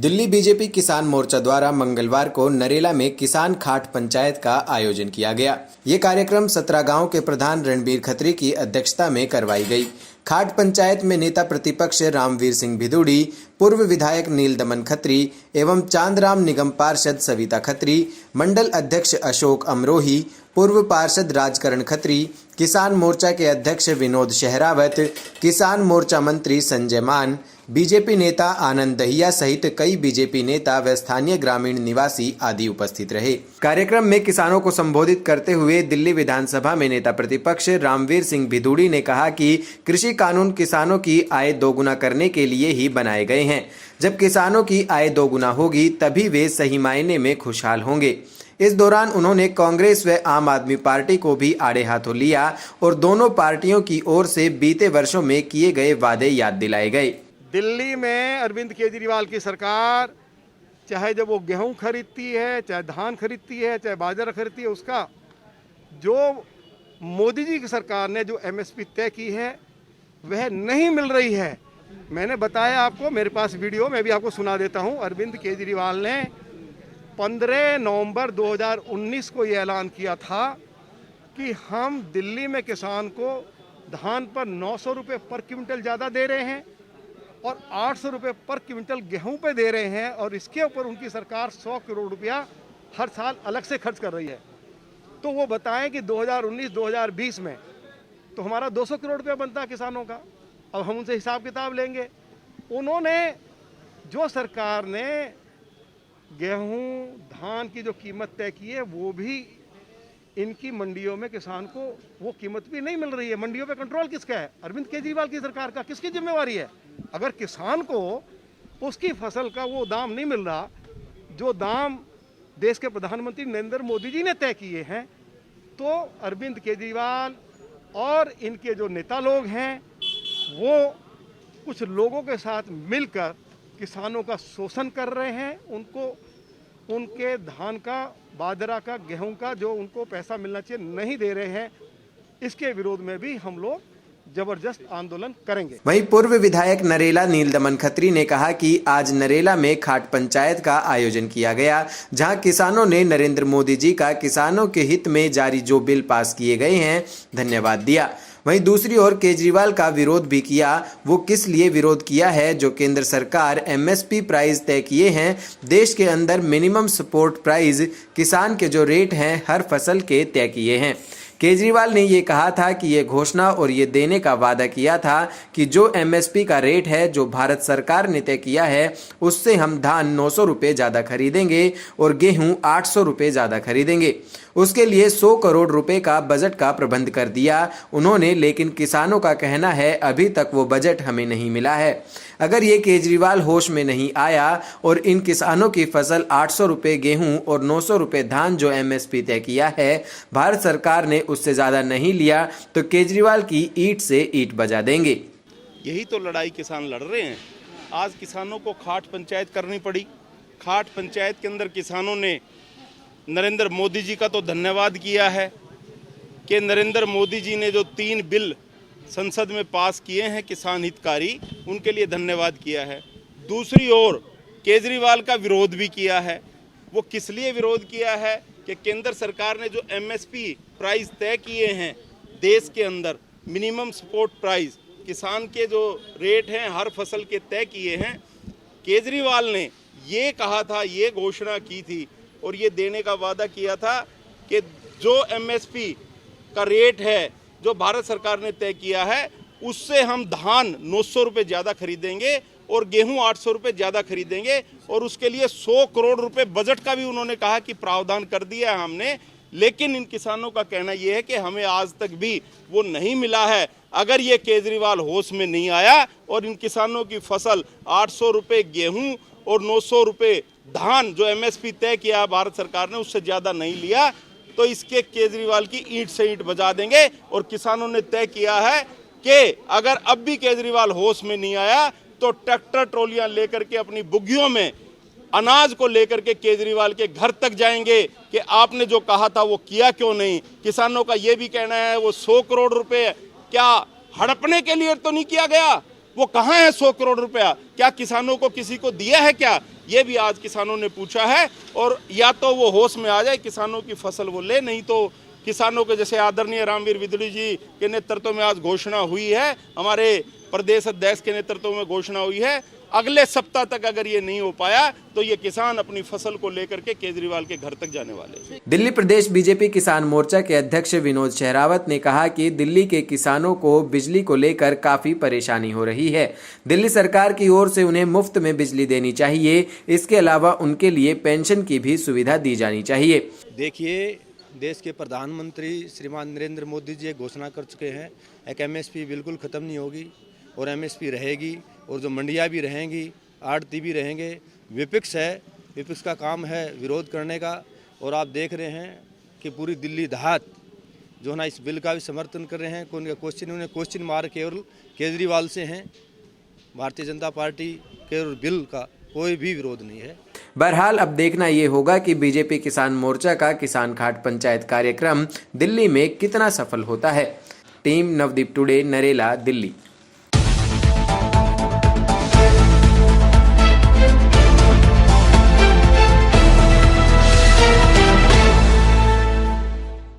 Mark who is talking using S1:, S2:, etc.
S1: Delhi BJP किसान मोर्चा द्वारा मंगलवार को नरेला में किसान खाट पंचायत का आयोजन किया गया। ये कार्यक्रम 17 गांव के प्रधान रणबीर खत्री की अध्यक्षता में करवाई गई। खाट पंचायत में नेता प्रतिपक्ष रामवीर सिंह भिदुड़ी, पूर्व विधायक नील दमन खत्री एवं चांदराम निगम पार्षद सविता खत्री, मंडल अध्यक्ष अशोक अमरोही, पूर्व पार्षद राजकरण खत्री, किसान मोर्चा के अध्यक्ष विनोद शहरावत, किसान मोर्चा मंत्री संजय मान, बीजेपी नेता आनंद दहिया सहित कई बीजेपी नेता व स्थानीय ग्रामीण निवासी आदि उपस्थित रहे। कार्यक्रम में किसानों को संबोधित करते हुए दिल्ली विधानसभा में नेता प्रतिपक्ष रामवीर सिंह भिदुड़ी ने कहा कि कृषि कानून किसानों की आय दोगुना करने के लिए ही बनाए गए हैं। जब किसानों की आय दोगुना होगी तभी वे सही मायने में खुशहाल होंगे। इस दौरान उन्होंने कांग्रेस व आम आदमी पार्टी को भी आड़े हाथों लिया और दोनों पार्टियों की ओर से बीते वर्षों में किए गए वादे याद दिलाए गए।
S2: दिल्ली में अरविंद केजरीवाल की सरकार चाहे जब वो गेहूं खरीदती है, चाहे धान खरीदती है, चाहे बाजरा खरीदती है, उसका जो मोदी जी की सरकार ने जो एमएसपी तय की है वह नहीं मिल रही है। मैंने बताया आपको, मेरे पास वीडियो मैं भी आपको सुना देता हूं। अरविंद केजरीवाल ने 15 नवंबर 2019 को ये ऐलान किया था कि हम दिल्ली में किसान को धान पर 900 रुपये पर क्विंटल ज़्यादा दे रहे हैं और 800 रुपये पर क्विंटल गेहूं पे दे रहे हैं, और इसके ऊपर उनकी सरकार 100 करोड़ रुपया हर साल अलग से खर्च कर रही है। तो वो बताएं कि 2019-2020 में तो हमारा 200 करोड़ रुपया बनता है किसानों का। अब हम उनसे हिसाब किताब लेंगे। उन्होंने जो सरकार ने गेहूं धान की जो कीमत तय की है वो भी इनकी मंडियों में किसान को वो कीमत भी नहीं मिल रही है। मंडियों पे कंट्रोल किसका है? अरविंद केजरीवाल की सरकार का। किसकी जिम्मेवारी है? अगर किसान को उसकी फसल का वो दाम नहीं मिल रहा जो दाम देश के प्रधानमंत्री नरेंद्र मोदी जी ने तय किए हैं, तो अरविंद केजरीवाल और इनके जो नेता लोग हैं वो कुछ लोगों के साथ मिलकर किसानों का शोषण कर रहे हैं। उनको उनके धान का, बाजरा का, गेहूं का जो उनको पैसा मिलना चाहिए नहीं दे रहे हैं। इसके विरोध में भी हम लोग जबरदस्त आंदोलन करेंगे।
S1: वहीं पूर्व विधायक नरेला नील दमन खत्री ने कहा कि आज नरेला में खाट पंचायत का आयोजन किया गया, जहां किसानों ने नरेंद्र मोदी जी का किसानों के हित में जारी जो बिल पास किए गए हैं धन्यवाद दिया। वहीं दूसरी ओर केजरीवाल का विरोध भी किया। वो किस लिए विरोध किया है? जो केंद्र सरकार एमएसपी प्राइस तय किए हैं, देश के अंदर मिनिमम सपोर्ट प्राइस किसान के जो रेट हैं हर फसल के तय किए हैं। केजरीवाल ने ये कहा था कि ये घोषणा और ये देने का वादा किया था कि जो एमएसपी का रेट है जो भारत सरकार ने तय किया है उससे हम धान 900 रुपये ज़्यादा खरीदेंगे और गेहूं 800 रुपये ज़्यादा खरीदेंगे। उसके लिए 100 करोड़ रुपए का बजट का प्रबंध कर दिया उन्होंने, लेकिन किसानों का कहना है अभी तक वो बजट हमें नहीं मिला है। अगर ये केजरीवाल होश में नहीं आया और इन किसानों की फसल 800 रुपये गेहूं और 900 रुपये धान जो एमएसपी तय किया है भारत सरकार ने उससे ज़्यादा नहीं लिया तो केजरीवाल की ईंट से ईंट बजा देंगे।
S3: यही तो लड़ाई किसान लड़ रहे हैं। आज किसानों को खाट पंचायत करनी पड़ी। खाट पंचायत के अंदर किसानों ने नरेंद्र मोदी जी का तो धन्यवाद किया है कि नरेंद्र मोदी जी ने जो 3 बिल संसद में पास किए हैं किसान हितकारी, उनके लिए धन्यवाद किया है। दूसरी ओर केजरीवाल का विरोध भी किया है। वो किस लिए विरोध किया है कि केंद्र सरकार ने जो एमएसपी प्राइस तय किए हैं देश के अंदर, मिनिमम सपोर्ट प्राइस, किसान के जो रेट हैं हर फसल के तय किए हैं। केजरीवाल ने ये कहा था, ये घोषणा की थी और ये देने का वादा किया था कि जो एमएसपी का रेट है जो भारत सरकार ने तय किया है उससे हम धान 900 रुपये ज़्यादा खरीदेंगे और गेहूं 800 रुपये ज़्यादा खरीदेंगे, और उसके लिए 100 करोड़ रुपए बजट का भी उन्होंने कहा कि प्रावधान कर दिया है हमने। लेकिन इन किसानों का कहना यह है कि हमें आज तक भी वो नहीं मिला है। अगर ये केजरीवाल होश में नहीं आया और इन किसानों की फसल 800 रुपये गेहूँ और 900 रुपये धान जो एमएसपी तय किया भारत सरकार ने उससे ज़्यादा नहीं लिया तो इसके केजरीवाल की ईंट से ईंट बजा देंगे। और किसानों ने तय किया है कि अगर अब भी केजरीवाल होश में नहीं आया तो ट्रैक्टर ट्रॉलियां लेकर के अपनी बुग्गियों में अनाज को लेकर के केजरीवाल के घर तक जाएंगे कि आपने जो कहा था वो किया क्यों नहीं। किसानों का ये भी कहना है वो 100 करोड़ रुपए क्या हड़पने के लिए तो नहीं किया गया, वो कहाँ है 100 करोड़ रुपया? क्या किसानों को किसी को दिया है क्या? ये भी आज किसानों ने पूछा है। और या तो वो होश में आ जाए, किसानों की फसल वो ले, नहीं तो किसानों के जैसे आदरणीय रामवीर विदुड़ी जी के नेतृत्व में आज घोषणा हुई है, हमारे प्रदेश अध्यक्ष के नेतृत्व में घोषणा हुई है, अगले सप्ताह तक अगर ये नहीं हो पाया तो ये किसान अपनी फसल को लेकर के केजरीवाल के घर तक जाने वाले हैं।
S1: दिल्ली प्रदेश बीजेपी किसान मोर्चा के अध्यक्ष विनोद शेरावत ने कहा कि दिल्ली के किसानों को बिजली को लेकर काफी परेशानी हो रही है। दिल्ली सरकार की ओर से उन्हें मुफ्त में बिजली देनी चाहिए। इसके अलावा उनके लिए पेंशन की भी सुविधा दी जानी चाहिए।
S4: देखिए, देश के प्रधानमंत्री श्रीमान नरेंद्र मोदी जी एक घोषणा कर चुके हैं, एक एमएसपी बिल्कुल ख़त्म नहीं होगी और एमएसपी रहेगी, और जो मंडियां भी रहेंगी, आड़ती भी रहेंगे। विपक्ष है, विपक्ष का काम है विरोध करने का, और आप देख रहे हैं कि पूरी दिल्ली दहात जो है ना इस बिल का भी समर्थन कर रहे हैं। उनका क्वेश्चन मार्क केवल केजरीवाल से हैं। भारतीय जनता पार्टी के बिल का कोई भी विरोध नहीं है।
S1: बहरहाल अब देखना ये होगा कि बीजेपी किसान मोर्चा का किसान घाट पंचायत कार्यक्रम दिल्ली में कितना सफल होता है। Team Navdeep today, Narela, Delhi.